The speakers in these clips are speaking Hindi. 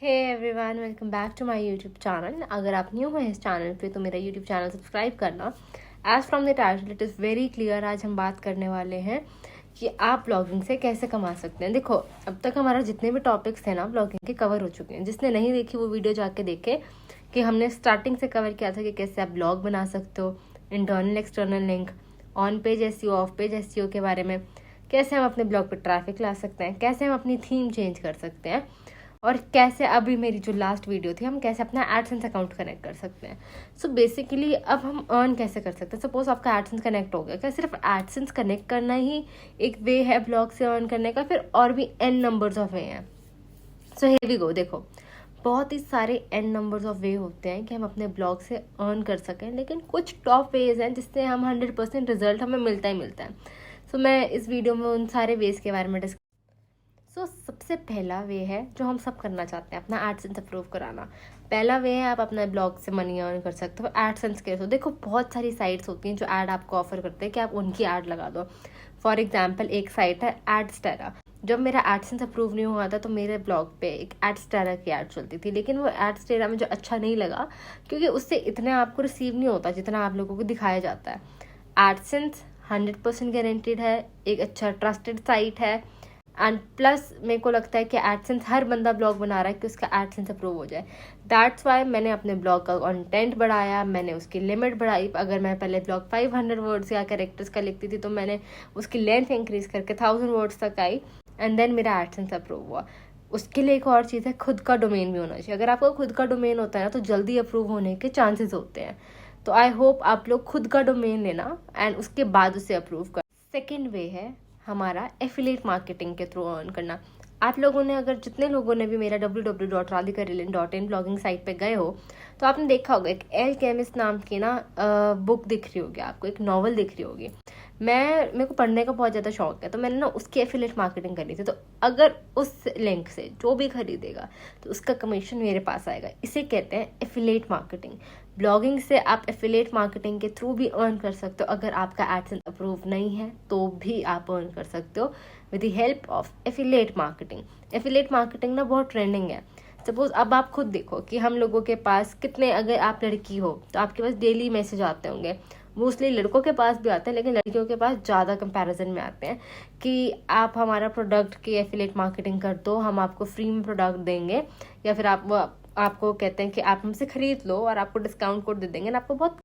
Hey everyone, welcome back to my YouTube channel. अगर आप न्यू हैं इस चैनल पे तो मेरा यूट्यूब चैनल सब्सक्राइब करना। As from the title it is very clear. आज हम बात करने वाले हैं कि आप ब्लॉगिंग से कैसे कमा सकते हैं। देखो, अब तक हमारा जितने भी टॉपिक्स थे ना ब्लॉगिंग के कवर हो चुके हैं। जिसने नहीं देखी वो वीडियो जाके देखे कि हमने स्टार्टिंग से कवर किया था कि कैसे आप ब्लॉग बना सकते हो, internal external link, on page SEO, of page SEO के बारे में, कैसे हम अपने ब्लॉग पर ट्रैफिक ला सकते हैं, कैसे हम अपनी थीम चेंज कर सकते हैं, और कैसे अभी मेरी जो लास्ट वीडियो थी हम कैसे अपना एडसेंस अकाउंट कनेक्ट कर सकते हैं। सो बेसिकली अब हम अर्न कैसे कर सकते हैं। सपोज आपका एडसेंस कनेक्ट हो गया, क्या सिर्फ एडसेंस कनेक्ट करना ही एक वे है ब्लॉग से अर्न करने का? फिर और भी एन नंबर्स ऑफ वे हैं। So here we go. देखो, बहुत ही सारे एन नंबर्स ऑफ वे होते हैं कि हम अपने ब्लॉग से अर्न कर सकें, लेकिन कुछ टॉप वेज हैं जिससे हम 100% रिजल्ट हमें मिलता ही मिलता है। सो मैं इस वीडियो में उन सारे वेज के बारे में सबसे पहला वे है जो हम सब करना चाहते हैं, अपना एडसेंस अप्रूव कराना। पहला वे है आप अपने ब्लॉग से मनी अर्न कर सकते हो एडसेंस के थ्रू। देखो, बहुत सारी साइट्स होती हैं जो ऐड आपको ऑफर करते हैं कि आप उनकी ऐड लगा दो। फॉर एग्जाम्पल एक साइट है एडस्टेरा। जब मेरा एडसेंस अप्रूव नहीं हुआ था तो मेरे ब्लॉग पे एक एडस्टेरा की ऐड चलती थी, लेकिन वो एडस्टेरा मुझे अच्छा नहीं लगा क्योंकि उससे इतना आपको रिसीव नहीं होता जितना आप लोगों को दिखाया जाता है। एडसेंस 100% गारंटीड है, एक अच्छा ट्रस्टेड साइट है, एंड प्लस मेरे को लगता है कि एडसेंस हर बंदा ब्लॉग बना रहा है कि उसका एडसेंस अप्रूव हो जाए। दैट्स वाई मैंने अपने ब्लॉग का कंटेंट बढ़ाया, मैंने उसकी लिमिट बढ़ाई। अगर मैं पहले ब्लॉग 500 वर्ड्स या कैरेक्टर्स का लिखती थी तो मैंने उसकी लेंथ इंक्रीज करके 1000 वर्ड्स तक आई, एंड देन मेरा एडसेंस अप्रूव हुआ। उसके लिए एक और चीज़ है, खुद का डोमेन भी होना चाहिए। अगर आपका खुद का डोमेन होता है ना तो जल्दी अप्रूव होने के चांसेस होते हैं। तो आई होप आप लोग खुद का डोमेन लेना एंड उसके बाद उसे अप्रूव कर। सेकेंड वे है हमारा एफिलिएट मार्केटिंग के थ्रू अर्न करना। आप लोगों ने, अगर जितने लोगों ने भी मेरा www.radhikarilin.in ब्लॉगिंग साइट पे गए हो तो आपने देखा होगा एक एल्केमिस्ट नाम की ना बुक दिख रही होगी आपको, एक नॉवल दिख रही होगी। मेरे को पढ़ने का बहुत ज़्यादा शौक है, तो मैंने ना उसकी एफिलिएट मार्केटिंग करी थी। तो अगर उस लिंक से जो भी खरीदेगा तो उसका कमीशन मेरे पास आएगा। इसे कहते हैं एफिलिएट मार्केटिंग। ब्लॉगिंग से आप एफिलिएट मार्केटिंग के थ्रू भी अर्न कर सकते हो। अगर आपका एडसेंस अप्रूव नहीं है तो भी आप अर्न कर सकते हो with the help of affiliate marketing. Affiliate marketing ना बहुत ट्रेंडिंग है। सपोज अब आप खुद देखो कि हम लोगों के पास कितने, अगर आप लड़की हो तो आपके पास डेली मैसेज आते होंगे। मोस्टली लड़कों के पास भी आते हैं, लेकिन लड़कियों के पास ज़्यादा कंपैरिजन में आते हैं कि आप हमारा प्रोडक्ट की एफिलिएट मार्केटिंग कर दो, हम आपको फ्री में प्रोडक्ट देंगे, या फिर आपको कहते हैं कि आप हमसे खरीद लो और आपको डिस्काउंट कोड दे देंगे ना आपको बहुत।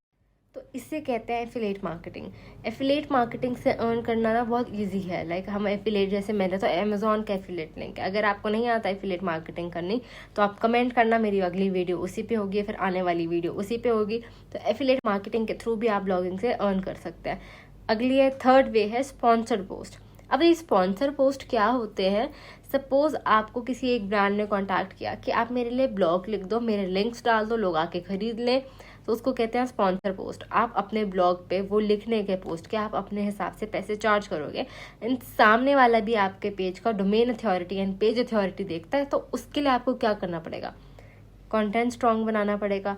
तो इससे कहते हैं एफिलिएट मार्केटिंग। एफिलिएट मार्केटिंग से अर्न करना ना बहुत इजी है। लाइक हम एफिलिएट, जैसे मैंने तो अमेजोन का एफिलिएट लिंक है। अगर आपको नहीं आता एफिलिएट मार्केटिंग करनी तो आप कमेंट करना, मेरी अगली वीडियो उसी पे होगी, फिर आने वाली वीडियो उसी पे होगी। तो एफिलिएट मार्केटिंग के थ्रू भी आप ब्लॉगिंग से अर्न कर सकते हैं। अगली है, थर्ड वे है स्पॉन्सर्ड पोस्ट। अब ये स्पॉन्सर पोस्ट क्या होते हैं? सपोज आपको किसी एक ब्रांड ने कांटेक्ट किया कि आप मेरे लिए ब्लॉग लिख दो, मेरे लिंक्स डाल दो, लोग आके खरीद लें, तो उसको कहते हैं स्पॉन्सर पोस्ट। आप अपने ब्लॉग पे वो लिखने के पोस्ट के आप अपने हिसाब से पैसे चार्ज करोगे, एंड सामने वाला भी आपके पेज का domain authority and page authority देखता है। तो उसके लिए आपको क्या करना पड़ेगा? कंटेंट स्ट्रॉन्ग बनाना पड़ेगा।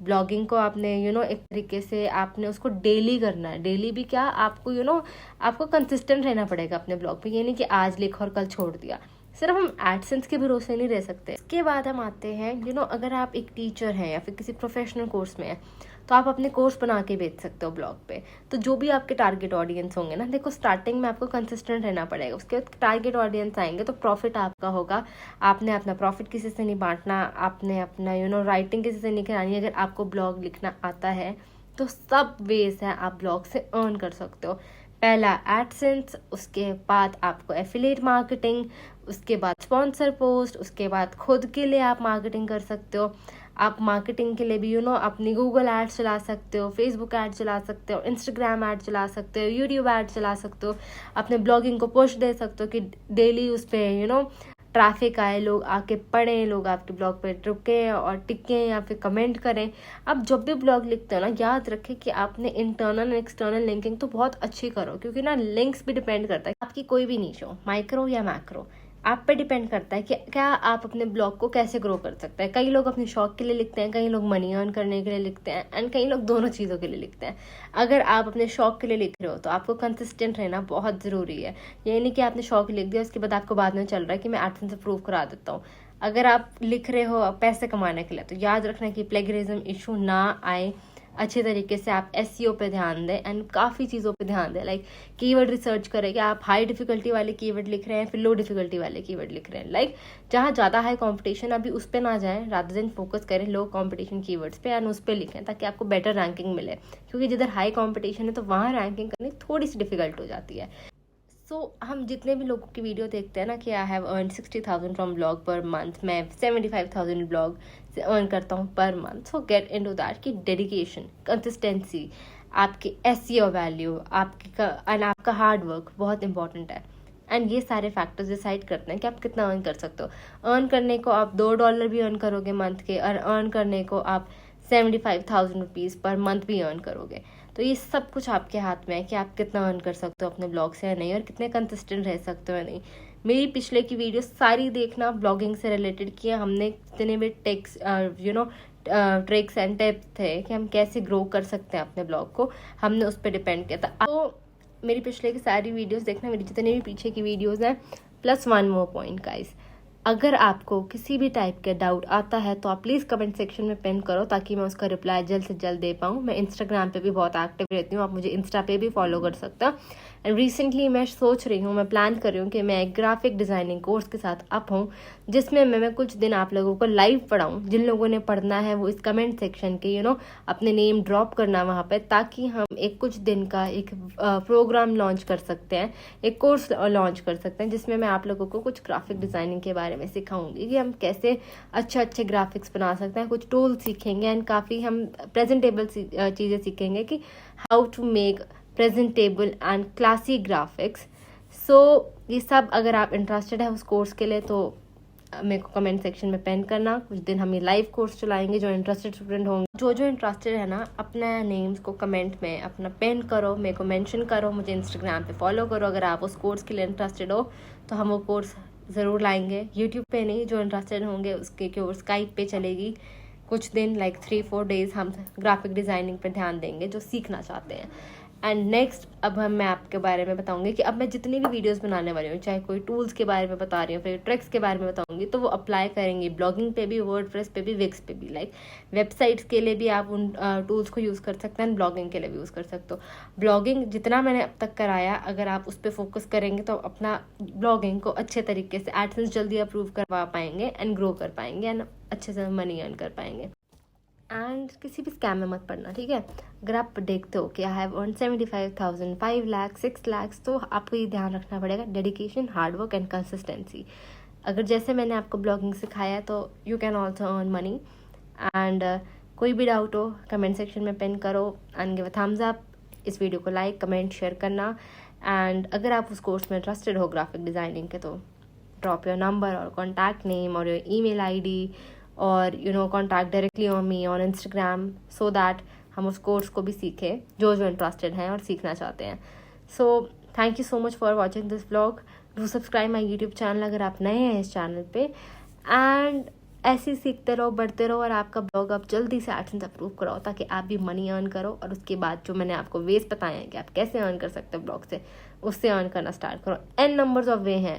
ब्लॉगिंग को आपने एक तरीके से आपने उसको डेली करना है। डेली भी क्या, आपको आपको कंसिस्टेंट रहना पड़ेगा अपने ब्लॉग पे। ये नहीं कि आज लिखा और कल छोड़ दिया। सिर्फ हम एडसेंस के भरोसे नहीं रह सकते। इसके बाद हम आते हैं, अगर आप एक टीचर हैं या फिर किसी प्रोफेशनल कोर्स में हैं तो आप अपने कोर्स बना के बेच सकते हो ब्लॉग पे। तो जो भी आपके टारगेट ऑडियंस होंगे ना, देखो स्टार्टिंग में आपको कंसिस्टेंट रहना पड़ेगा, उसके बाद टारगेट ऑडियंस आएंगे तो प्रॉफिट आपका होगा। आपने अपना प्रॉफिट किसी से नहीं बांटना, आपने अपना राइटिंग किसी से नहीं करानी। अगर आपको ब्लॉग लिखना आता है तो सब वेज है आप ब्लॉग से अर्न कर सकते हो। पहला एडसेंस, उसके बाद आपको एफिलिएट मार्केटिंग, उसके बाद स्पॉन्सर पोस्ट, उसके बाद खुद के लिए आप मार्केटिंग कर सकते हो। आप मार्केटिंग के लिए भी अपनी गूगल ऐड चला सकते हो, फेसबुक ऐड चला सकते हो, इंस्टाग्राम ऐड चला सकते हो, यूट्यूब ऐड चला सकते हो। अपने ब्लॉगिंग को पुश दे सकते हो कि डेली उस पर ट्रैफिक आए, लोग आके पढ़ें, लोग आपके ब्लॉग पे रुके और टिकें या फिर कमेंट करें। आप जब भी ब्लॉग लिखते हो ना, याद रखें कि आपने इंटरनल एक्सटर्नल लिंकिंग तो बहुत अच्छी करो, क्योंकि ना लिंक्स भी डिपेंड करता है आपकी कोई भी नीश हो, माइक्रो या मैक्रो, आप पे डिपेंड करता है कि क्या आप अपने ब्लॉग को कैसे ग्रो कर सकते हैं। कई लोग अपने शौक के लिए लिखते हैं, कई लोग मनी अर्न करने के लिए लिखते हैं, एंड कई लोग दोनों चीज़ों के लिए लिखते हैं। अगर आप अपने शौक के लिए लिख रहे हो तो आपको कंसिस्टेंट रहना बहुत ज़रूरी है। ये नहीं कि आपने शौक लिख दिया उसके बाद आपको बाद में चल रहा है कि मैं एडसेंस अप्रूव करा देता हूँ। अगर आप लिख रहे हो पैसे कमाने के लिए तो याद रखना कि प्लेगरिज्म इशू ना आए। अच्छे तरीके से आप एसईओ पे ध्यान दें एंड काफ़ी चीज़ों पे ध्यान दें, लाइक कीवर्ड रिसर्च करें कि आप हाई डिफिकल्टी वाले कीवर्ड लिख रहे हैं फिर लो डिफिकल्टी वाले कीवर्ड लिख रहे हैं, लाइक जहाँ ज़्यादा हाई कंपटीशन अभी उस पर ना जाएं, रादर देन फोकस करें लो कंपटीशन कीवर्ड्स पे एंड उस पर लिखें ताकि आपको बेटर रैंकिंग मिले, क्योंकि जिधर हाई कंपटीशन है तो वहाँ रैंकिंग करनी थोड़ी सी डिफिकल्ट हो जाती है। हम जितने भी लोगों की वीडियो देखते हैं ना कि I have earn 60,000 from blog per month, मैं 75,000 ब्लॉग से अर्न करता हूँ per month. So get into that कि डेडिकेशन, कंसिस्टेंसी, आपकी एसईओ वैल्यू, आपका हार्ड वर्क बहुत इंपॉर्टेंट है एंड ये सारे फैक्टर्स डिसाइड करते हैं कि आप कितना अर्न कर सकते हो। अर्न करने को आप $2 भी अर्न करोगे मंथ के, और अर्न करने को आप 75,000 रुपीज़ पर मंथ भी अर्न करोगे। तो ये सब कुछ आपके हाथ में है कि आप कितना अर्न कर सकते हो अपने ब्लॉग से या नहीं, और कितने कंसिस्टेंट रह सकते हो या नहीं। मेरी पिछले की वीडियो सारी देखना ब्लॉगिंग से रिलेटेड किया हमने, जितने भी टेक्स ट्रिक्स एंड टिप्स थे कि हम कैसे ग्रो कर सकते हैं अपने ब्लॉग को, हमने उस पर डिपेंड किया था। तो मेरी पिछले की सारी वीडियोस देखना, मेरी जितने भी पीछे की वीडियोस हैं। Plus one more point guys, अगर आपको किसी भी टाइप का डाउट आता है तो आप प्लीज़ कमेंट सेक्शन में पिन करो ताकि मैं उसका रिप्लाई जल्द से जल्द दे पाऊँ। मैं इंस्टाग्राम पे भी बहुत एक्टिव रहती हूँ, आप मुझे इंस्टा पे भी फॉलो कर सकते हो। एंड रिसेंटली मैं सोच रही हूँ, मैं प्लान कर रही हूँ कि मैं एक ग्राफिक डिज़ाइनिंग कोर्स के साथ अप हूँ, जिसमें मैं कुछ दिन आप लोगों को लाइव पढ़ाऊँ। जिन लोगों ने पढ़ना है वो इस कमेंट सेक्शन के अपने नेम ड्रॉप करना वहाँ पर, ताकि हम एक कुछ दिन का एक प्रोग्राम लॉन्च कर सकते हैं, एक कोर्स लॉन्च कर सकते हैं, जिसमें मैं आप लोगों को कुछ ग्राफिक डिज़ाइनिंग के बारे में सिखाऊंगी कि हम कैसे अच्छे ग्राफिक्स बना सकते हैं। कुछ टूल सीखेंगे एंड काफ़ी हम प्रेजेंटेबल चीज़ें सीखेंगे कि how to make presentable and classy graphics. So ये सब अगर आप इंटरेस्टेड है उस कोर्स के लिए तो मेरे को कमेंट सेक्शन में पेन करना। कुछ दिन हम ये लाइव कोर्स चलाएंगे, जो इंटरेस्टेड स्टूडेंट होंगे, जो इंटरेस्टेड है ना, अपना नेम्स को कमेंट में अपना पेन करो, मेरे को मेंशन करो, मुझे इंस्टाग्राम पे फॉलो करो। अगर आप उस कोर्स के लिए इंटरेस्टेड हो तो हम वो कोर्स ज़रूर लाएंगे। यूट्यूब पे नहीं, जो इंटरेस्टेड होंगे उसके कोर्स स्काइप पे चलेगी कुछ दिन, लाइक 3-4 डेज हम ग्राफिक डिज़ाइनिंग पे ध्यान देंगे जो सीखना चाहते हैं। एंड नेक्स्ट अब मैं आपके बारे में बताऊंगी कि अब मैं जितनी भी वीडियोस बनाने वाली हूँ, चाहे कोई टूल्स के बारे में बता रही हूँ, फिर ट्रिक्स के बारे में बताऊंगी, तो वो अप्लाई करेंगे ब्लॉगिंग पे भी, वर्डप्रेस पे भी, विक्स पे भी। लाइक वेबसाइट्स के लिए भी आप उन टूल्स को यूज़ कर सकते हैं, ब्लॉगिंग के लिए भी यूज़ कर सकते हो। ब्लॉगिंग जितना मैंने अब तक कराया, अगर आप उस पर फोकस करेंगे तो अपना ब्लॉगिंग को अच्छे तरीके से एडसेंस जल्दी अप्रूव करवा पाएंगे एंड ग्रो कर पाएंगे एंड अच्छे से मनी अर्न कर पाएंगे। एंड किसी भी स्कैम में मत पड़ना, ठीक है। अगर आप देखते हो कि I have earn 75,000, 5 lakh, 6 lakh, तो आपको ये ध्यान रखना पड़ेगा dedication, hard work and consistency. अगर जैसे मैंने आपको ब्लॉगिंग सिखाया तो you can also earn money. And कोई भी डाउट हो कमेंट सेक्शन में पिन करो and give a thumbs up. इस वीडियो को लाइक, कमेंट, शेयर करना। एंड अगर आप उस कोर्स में इंटरेस्टेड हो ग्राफिक डिज़ाइनिंग के तो ड्रॉप योर नंबर और कॉन्टैक्ट नेम और योर ईमेल आईडी, और contact directly on me on Instagram, so that हम उस कोर्स को भी सीखें जो इंटरेस्टेड हैं और सीखना चाहते हैं। So thank you so much for watching this vlog. Do subscribe my YouTube channel अगर आप नए हैं इस चैनल पे। एंड ऐसे ही सीखते रहो, बढ़ते रहो, और आपका ब्लॉग आप जल्दी से एडसेंस अप्रूव कराओ ताकि आप भी मनी अर्न करो। और उसके बाद जो मैंने आपको वेज बताए हैं कि आप कैसे अर्न कर सकते हो ब्लॉग से, उससे अर्न करना स्टार्ट करो। एन नंबर्स ऑफ वे हैं,